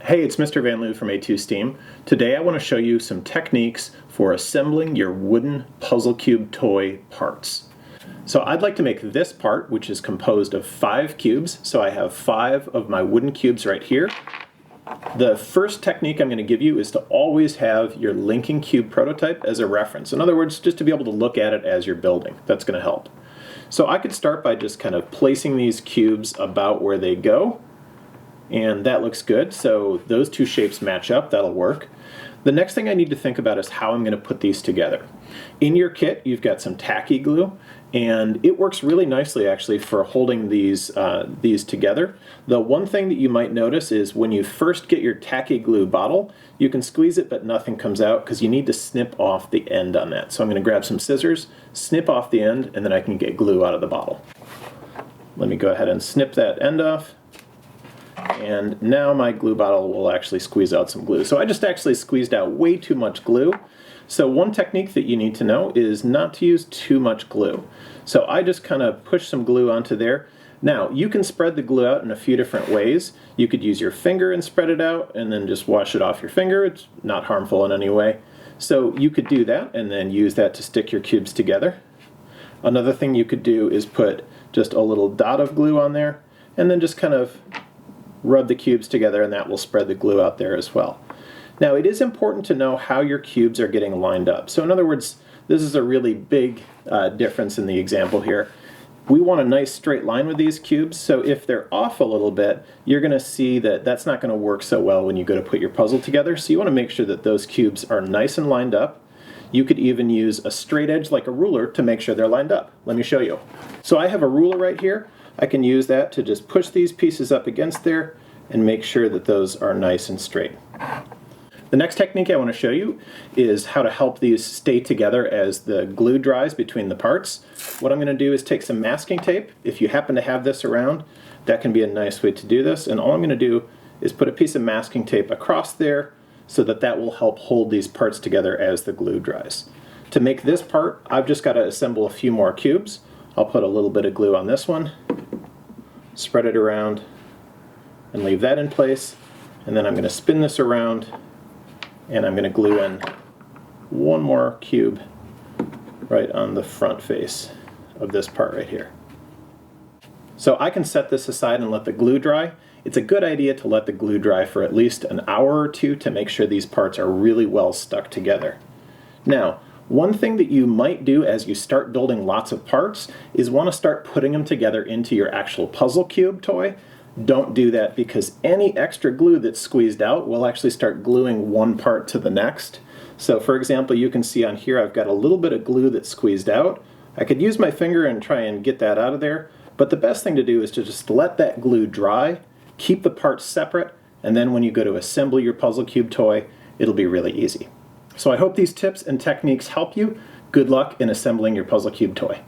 Hey, it's Mr. Van Loo from A2 Steam. Today I want to show you some techniques for assembling your wooden puzzle cube toy parts. So I'd like to make this part, which is composed of 5 cubes. So I have 5 of my wooden cubes right here. The first technique I'm going to give you is to always have your linking cube prototype as a reference. In other words, just to be able to look at it as you're building. That's going to help. So I could start by just kind of placing these cubes about where they go. And that looks good, so those two shapes match up, that'll work. The next thing I need to think about is how I'm going to put these together. In your kit, you've got some tacky glue, and it works really nicely actually for holding these together. The one thing that you might notice is when you first get your tacky glue bottle, you can squeeze it but nothing comes out because you need to snip off the end on that. So I'm going to grab some scissors, snip off the end, and then I can get glue out of the bottle. Let me go ahead and snip that end off. And now my glue bottle will actually squeeze out some glue. So I just actually squeezed out way too much glue. So one technique that you need to know is not to use too much glue. So I just kind of push some glue onto there. Now you can spread the glue out in a few different ways. You could use your finger and spread it out and then just wash it off your finger. It's not harmful in any way. So you could do that and then use that to stick your cubes together. Another thing you could do is put just a little dot of glue on there and then just kind of rub the cubes together, and that will spread the glue out there as well. Now it is important to know how your cubes are getting lined up. So in other words, this is a really big difference in the example here. We want a nice straight line with these cubes, so if they're off a little bit, you're going to see that that's not going to work so well when you go to put your puzzle together. So you want to make sure that those cubes are nice and lined up. You could even use a straight edge like a ruler to make sure they're lined up. Let me show you. So I have a ruler right here. I can use that to just push these pieces up against there and make sure that those are nice and straight. The next technique I want to show you is how to help these stay together as the glue dries between the parts. What I'm going to do is take some masking tape. If you happen to have this around, that can be a nice way to do this. And all I'm going to do is put a piece of masking tape across there so that that will help hold these parts together as the glue dries. To make this part, I've just got to assemble a few more cubes. I'll put a little bit of glue on this one, spread it around, and leave that in place. And then I'm going to spin this around, and I'm going to glue in one more cube right on the front face of this part right here. So I can set this aside and let the glue dry. It's a good idea to let the glue dry for at least an hour or two to make sure these parts are really well stuck together. Now, one thing that you might do as you start building lots of parts is want to start putting them together into your actual puzzle cube toy. Don't do that because any extra glue that's squeezed out will actually start gluing one part to the next. So for example, you can see on here I've got a little bit of glue that's squeezed out. I could use my finger and try and get that out of there, but the best thing to do is to just let that glue dry, keep the parts separate, and then when you go to assemble your puzzle cube toy, it'll be really easy. So I hope these tips and techniques help you. Good luck in assembling your puzzle cube toy.